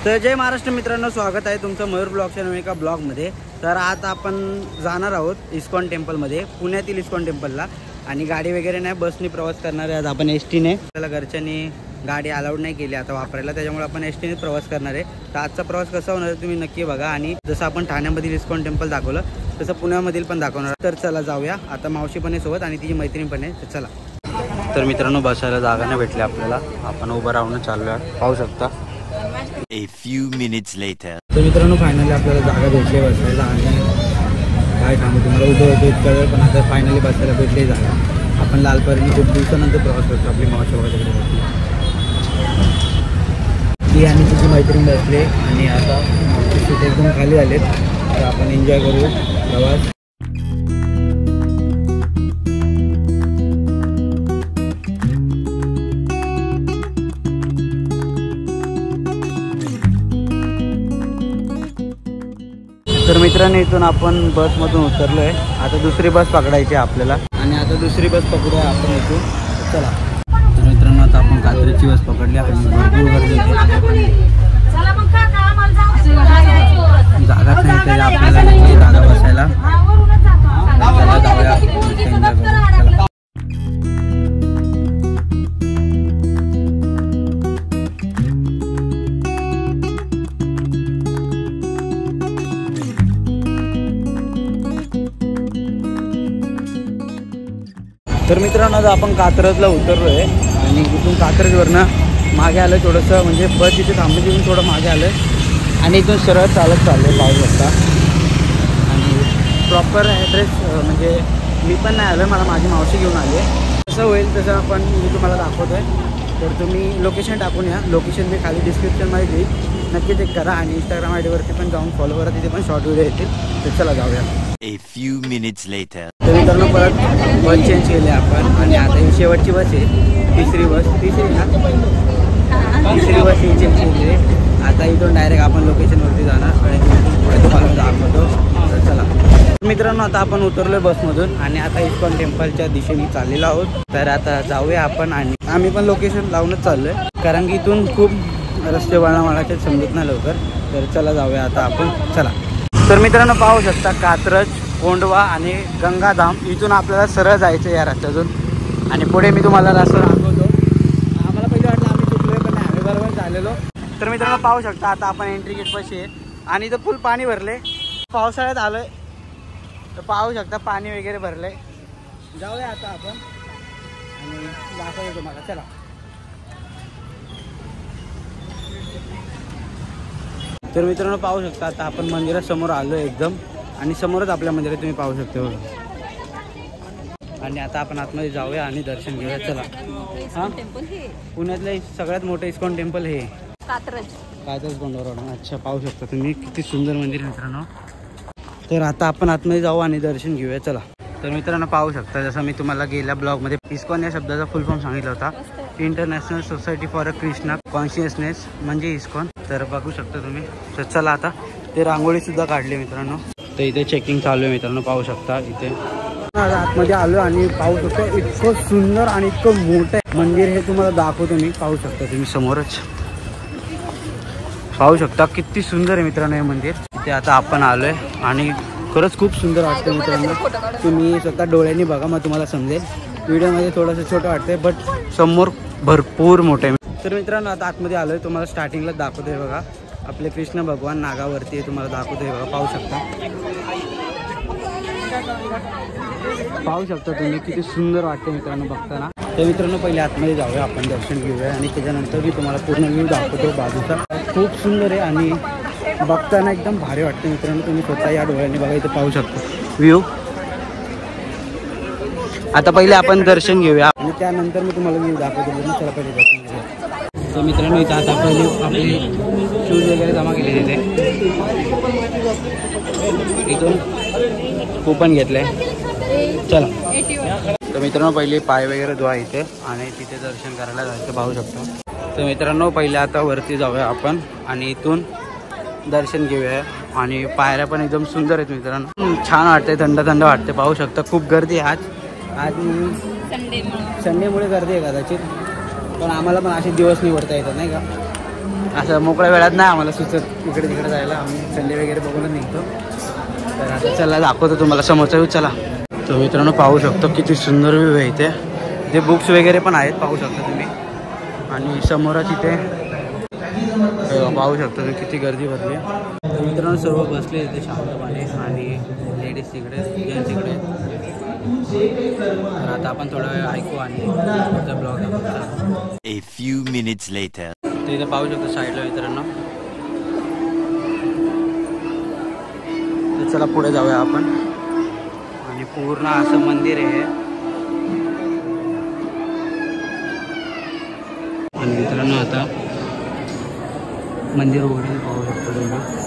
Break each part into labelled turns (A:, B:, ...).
A: तर जय महाराष्ट्र मित्रांनो, स्वागत आहे तुमचं मयूर ब्लॉगच्या नवीन एका ब्लॉगमध्ये। तर आज आपण जाणार आहोत इस्कॉन टेम्पलमध्ये, पुण्यातील इस्कॉन टेम्पलला। आणि गाडी वगैरे नाही, बसनी प्रवास करणार आहे आज आपण, एसटीने। त्याला घरच्यांनी गाडी अलाउड नाही केली आता वापरायला, त्याच्यामुळे आपण एसटीने प्रवास करणार आहे। तर आजचा प्रवास कसा होणार तुम्ही नक्की बघा। आणि जसं आपण ठाण्यामधील इस्कॉन टेम्पल दाखवलं तसं पुण्यामधील पण दाखवणार। तर चला जाऊया। आता मावशी पण आहे सोबत आणि तिची मैत्रीण पण आहे, तर चला। तर मित्रांनो, बसायला जागा नाही भेटली आपल्याला, आपण उभं राहून चाललोय, पाहू शकता।
B: A few minutes later.
A: तर मित्रांनो, फायनली आपल्याला जागा भेटली बसायला। आणि काय सांगू तुम्हाला, उभं होतो इतका वेळ, पण आता फायनली बसायला भेटली जागा। आपण लालपरीने खूप दिवसानंतर प्रवास करतो, आपली मावशी वगैरे बसली, ती आणि तिची मैत्रीण बसले। आणि आता सीट एकदम खाली झालेत, तर आपण एन्जॉय करू प्रवास। तर मित्रांनो, इथून आपण बसमधून उतरलो आहे, आता दुसरी बस पकडायची आहे आपल्याला। आणि आता दुसरी बस पकडूया आपण इथून, चला। तर मित्रांनो, आता आपण कात्रजची बस पकडली आणि भरपूर गर्दी होती, जागाच नाही तरी आपल्याला जागा बसायला। चला जाऊया, चला। तर मित्रांनो, आता आपण कात्रजला उतरलो आहे आणि इथून कात्रजवरनं मागे आलं थोडंसं, म्हणजे बस इथे थांबली तिथून थोडं मागे आलं आणि इथून सरळ चालत चाललो आहे, पाहू शकता। आणि प्रॉपर ॲड्रेस म्हणजे मी पण नाही आलो, मला माझी मावशी घेऊन आली आहे। कसं होईल तसं आपण मी तुम्हाला दाखवतो आहे, तर तुम्ही लोकेशन टाकून या। लोकेशन मी खाली डिस्क्रिप्शनमध्ये देईल, नक्की चेक करा। आणि इंस्टाग्राम आय डीवरती पण जाऊन फॉलो करा, तिथे पण शॉर्ट व्हिडिओ येतील। तर चला जाऊया।
B: A few minutes later.
A: तर मित्रांनो, परत बस चेंज केली आपण आणि आता ही शेवटची बस आहे, तिसरी बस ही चेंज केली आहे। आता इथून डायरेक्ट आपण लोकेशनवरती जाणार आणि पुढे तुम्हाला दाखवतो, तर चला। मित्रांनो, आता आपण उतरलो बसमधून आणि आता इस्कॉन टेम्पलच्या दिशेने चाललेलो आहोत। तर आता जाऊया आपण, आणि आम्ही पण लोकेशन लावूनच चाललोय, कारण की इथून खूप रस्ते वळणावळाचे समजत नाही लवकर। तर चला जाऊया आता आपण, चला। तर मित्रांनो, पाहू शकता कात्रज, कोंढवा आणि गंगाधाम, इथून आपल्याला सरळ जायचं या रस्त्यातून। आणि पुढे मी तुम्हाला रस्ता दाखवतो। आम्हाला पहिले वाटलं आम्ही चुकलोय, पण नाही, आम्ही बरोबर झालेलो। तर मित्रांनो, पाहू शकता आता आपण एंट्री गेट पाशी आहे आणि इथं फुल पाणी भरले, पावसाळ्यात आलोय, तर पाहू शकता पाणी वगैरे भरलंय। जाऊया आता आपण आणि दाखवतो तुम्हाला, चला। तर मित्रांनो, पाहू शकता आता आपण मंदिरासमोर आलो एकदम, आणि समोरच आपल्या मंदिरात तुम्ही पाहू शकता बघा। आणि आता आपण आतमध्ये जाऊया आणि दर्शन घेऊया, चला। हां, पुण्यातलं सगळ्यात मोठं इस्कॉन टेम्पल हे कात्रज कोंढवा। अच्छा, पाहू शकता तुम्ही किती सुंदर मंदिर मित्रांनो। तर आता आपण आतमध्ये जाऊ आणि दर्शन घेऊया, चला। तर मित्रांनो, पाहू शकता जसं मी तुम्हाला गेल्या ब्लॉगमध्ये इस्कॉन या शब्दाचा फुल फॉर्म सांगितला होता, international society for a Krishna consciousness, म्हणजे इस्कॉन। तर बघू शकता तुम्ही। तर चला, आता ते रांगोळी सुद्धा काढली मित्रांनो। तर इथे चेकिंग चालू आहे मित्रांनो, पाहू शकता। इथे आतमध्ये आलो आणि पाहू शकतो इतकं सुंदर आणि इतकं मोठं मंदिर, हे तुम्हाला दाखवतो मी। पाहू शकता तुम्ही समोरच, पाहू शकता किती सुंदर आहे मित्रांनो हे मंदिर। इथे आता आपण आलोय आणि खरंच खूप सुंदर वाटतं मित्रांनो, तुम्ही स्वतः डोळ्यांनी बघा, मग तुम्हाला समजेल। व्हिडिओमध्ये थोडंसं छोटं वाटतंय, बट समोर भरपूर मोठं आहे। तर मित्रांनो, आता आतमध्ये आलोय, तुम्हाला स्टार्टिंगला दाखवतोय बघा, आपले कृष्ण भगवान नागावरती आहे, तुम्हाला दाखवतोय बघा, पाहू शकता। पाहू शकता तुम्ही किती सुंदर वाटते मित्रांनो बघताना। तर मित्रांनो, पहिले आतमध्ये जाऊया आपण, दर्शन घेऊया आणि त्याच्यानंतर मी तुम्हाला पूर्ण व्ह्यू दाखवतो बाजूचा। खूप सुंदर आहे आणि बघताना एकदम भारी वाटते मित्रांनो, तुम्ही स्वतः या डोळ्यांनी बघा, इथे पाहू शकता व्ह्यू। आता पहिले आपण दर्शन घेऊया आणि त्यानंतर मी तुम्हाला व्ह्यू दाखवतो। चला पहिले दर्शन घेऊया। तर मित्रांनो, इथं आता पहिले आपले शूज वगैरे जमा केले, तिथे इथून कूपन घेतलंय, चला। तर मित्रांनो, पहिले पाय वगैरे धुवा इथे आणि तिथे दर्शन करायला जायचं, पाहू शकतो। तर मित्रांनो, पहिले आता वरती जाऊया आपण आणि इथून दर्शन घेऊया। आणि पायऱ्या पण एकदम सुंदर आहेत मित्रांनो, छान वाटते, थंड थंड वाटते, पाहू शकता। खूप गर्दी आहे आज संडेमुळे गर्दी आहे कदाचित, पण आम्हाला पण असे दिवस निवडता येतात नाही का। असं मोकळ्या वेळात नाही आम्हाला सुचत इकडे तिकडे जायला. आम्ही संडे वगैरे बघूनच निघतो. तर आता चला दाखवतो तुम्हाला समोरचा व्ह्यू. चला. तर मित्रांनो पाहू शकतो किती सुंदर व्ह्यू आहे इथे. इथे बुक्स वगैरे पण आहेत पाहू शकता तुम्ही. आणि समोरच इथे पाहू शकता तुम्ही किती गर्दी भरली आहे. तर मित्रांनो सर्व बसले इथे शांतपणे आणि लेडीज तिकडे जेंट्स तिकडे. तर आता आपण थोडा वेळ ऐकू आणि पुढचा ब्लॉग दाखवतो.
B: A few minutes later.
A: तर इथे पाहू शकतो साईडला मित्रांनो. तर चला पुढे जाऊया आपण. आणि पूर्ण असं मंदिर आहे. आणि मित्रांनो आता मंदिर उघडून पाहू शकतो तुम्ही.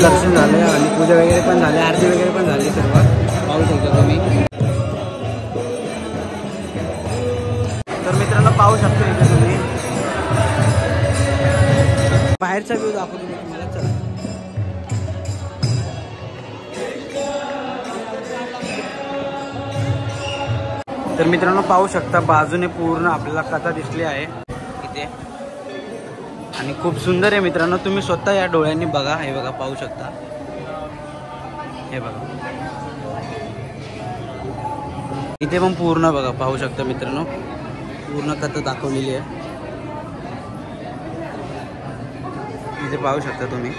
A: दर्शन झाले आणि पूजा वगैरे पण झाली. आरती वगैरे पण झाली. सर्व पाहू शकता तुम्ही. तर मित्रांनो पाहू शकतो इथे तुम्ही बाहेरचा व्ह्यू दाखवतो मी तुम्हाला. चला. तर मित्रांनो पाहू शकता बाजूने पूर्ण आपल्याला कथा दिसली आहे इथे. आणि खूप सुंदर आहे मित्रांनो. तुम्ही स्वतः या डोळ्यांनी बघा. हे बघा पाहू शकता. हे बघा इथे पण पूर्ण बघा पाहू शकता मित्रांनो. पूर्ण कथा दाखवलेली आहे इथे पाहू शकता तुम्ही.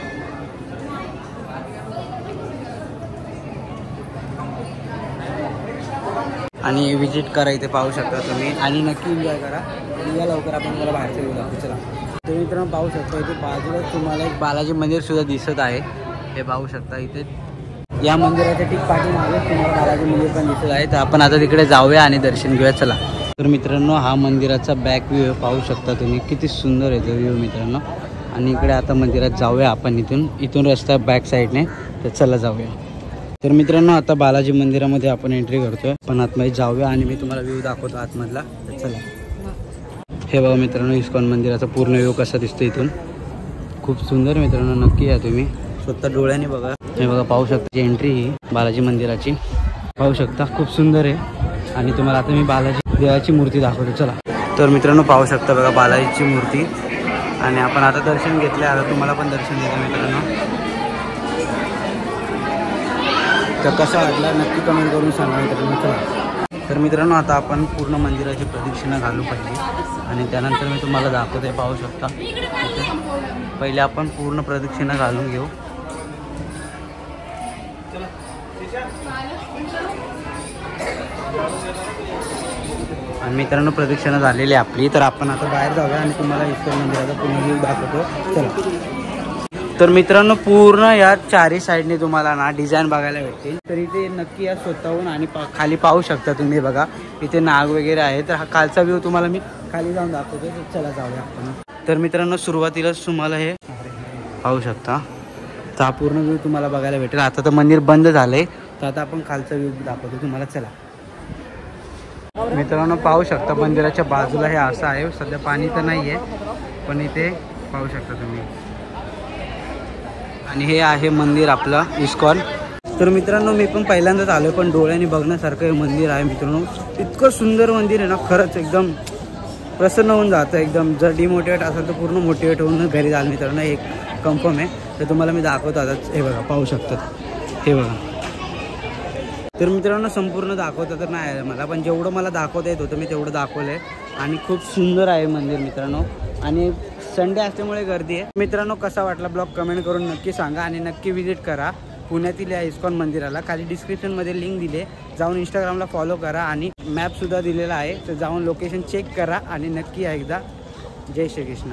A: आणि विजिट करा इथे पाहू शकता तुम्ही. आणि नक्की एन्जॉय करा. या लवकर आपण मला बाहेरचं येऊ दाखवू. चला. तर मित्रांनो पाहू शकता इथे बाजूलाच तुम्हाला एक बालाजी मंदिर सुद्धा दिसत आहे. हे पाहू शकता इथे. या मंदिराच्या ठीक पाठीमागे तुम्हाला बालाजी मंदिर पण दिसत आहे. तर आपण आता तिकडे जाऊया आणि दर्शन घेऊया. चला. तर मित्रांनो हा मंदिराचा बॅक व्ह्यू पाहू शकता तुम्ही. किती सुंदर आहे तो व्ह्यू मित्रांनो. आणि इकडे आता मंदिरात जाऊया आपण. इथून रस्ता बॅक साईडने. तर चला जाऊया. तर मित्रांनो आता बालाजी मंदिरामध्ये आपण एंट्री करतोय. पण आतमध्ये जाऊया आणि मी तुम्हाला व्ह्यू दाखवतो आतमधला. तर चला. हे बघा मित्रांनो इस्कॉन मंदिराचा पूर्ण व्ह्यू कसा दिसतो इथून. खूप सुंदर मित्रांनो. नक्की या तुम्ही स्वतः डोळ्याने बघा. हे बघा पाहू शकता एंट्री ही बालाजी मंदिराची पाहू शकता. खूप सुंदर आहे. आणि तुम्हाला आता मी बालाजी देवाची मूर्ती दाखवतो. चला. तर मित्रांनो पाहू शकता बघा बालाजीची मूर्ती. आणि आपण आता दर्शन घेतले. आता तुम्हाला पण दर्शन देतो मित्रांनो. तर कसा वाटला नक्की कमेंट करून सांगा मित्रांनो. चला. तर मित्रांनो आता आपण पूर्ण मंदिराची प्रदक्षिणा घालू पाहिजे. आणि त्यानंतर मी तुम्हाला दाखवते. पाहू शकता पहिले आपण पूर्ण प्रदक्षिणा घालून घेऊ. आणि मित्रांनो प्रदक्षिणा झालेली आपली. तर आपण आता बाहेर जाऊया आणि तुम्हाला इस्कॉन मंदिराचा पूर्ण व्ह्यू दाखवतो. चला. तर मित्रांनो पूर्ण या चारी साईडने तुम्हाला ना डिझाईन बघायला भेटतील. तर इथे नक्की या स्वतःहून आणि खाली पाहू शकता तुम्ही बघा इथे नाग वगैरे आहे. तर हा खालचा व्ह्यू तुम्हाला मी खाली जाऊन दाखवतो. तर चला जाऊया आपण. तर मित्रांनो सुरुवातीलाच तुम्हाला हे पाहू शकता. तर हा पूर्ण व्ह्यू तुम्हाला बघायला भेटेल. आता तर मंदिर बंद झालंय. तर आता आपण खालचा व्ह्यू दाखवतो तुम्हाला. चला. मित्रांनो पाहू शकता मंदिराच्या बाजूला हे असं आहे. सध्या पाणी तर नाही आहे पण इथे पाहू शकता तुम्ही. आणि हे आहे मंदिर आपलं इस्कॉन. तर मित्रांनो मी पण पहिल्यांदाच आलो, पण डोळ्यांनी बघण्यासारखं हे मंदिर आहे मित्रांनो. इतकं सुंदर मंदिर आहे ना, खरंच एकदम प्रसन्न होऊन जातं एकदम. जर डिमोटिवेट असेल तर पूर्ण मोटिवेट होऊन घरी जाल मित्रांनो, एक कन्फर्म आहे. तर तुम्हाला मी दाखवतो आता. हे बघा, पाहू शकतात, हे बघा. तर मित्रांनो संपूर्ण दाखवतं तर नाही आहे मला, पण जेवढं मला दाखवता येत होतं मी तेवढं दाखवलं आहे. आणि खूप सुंदर आहे मंदिर मित्रांनो. आणि संडे असल्यामुळे गर्दी आहे. मित्रांनो कसा वाटला ब्लॉग कमेंट करून नक्की सांगा आणि नक्की विजिट करा पुण्यातील या इस्कॉन मंदिराला. खाली डिस्क्रिप्शनमध्ये लिंक दिले, जाऊन इंस्टाग्रामला फॉलो करा आणि मॅपसुद्धा दिलेला आहे, तर जाऊन लोकेशन चेक करा आणि नक्की एकदा. जय श्रीकृष्ण.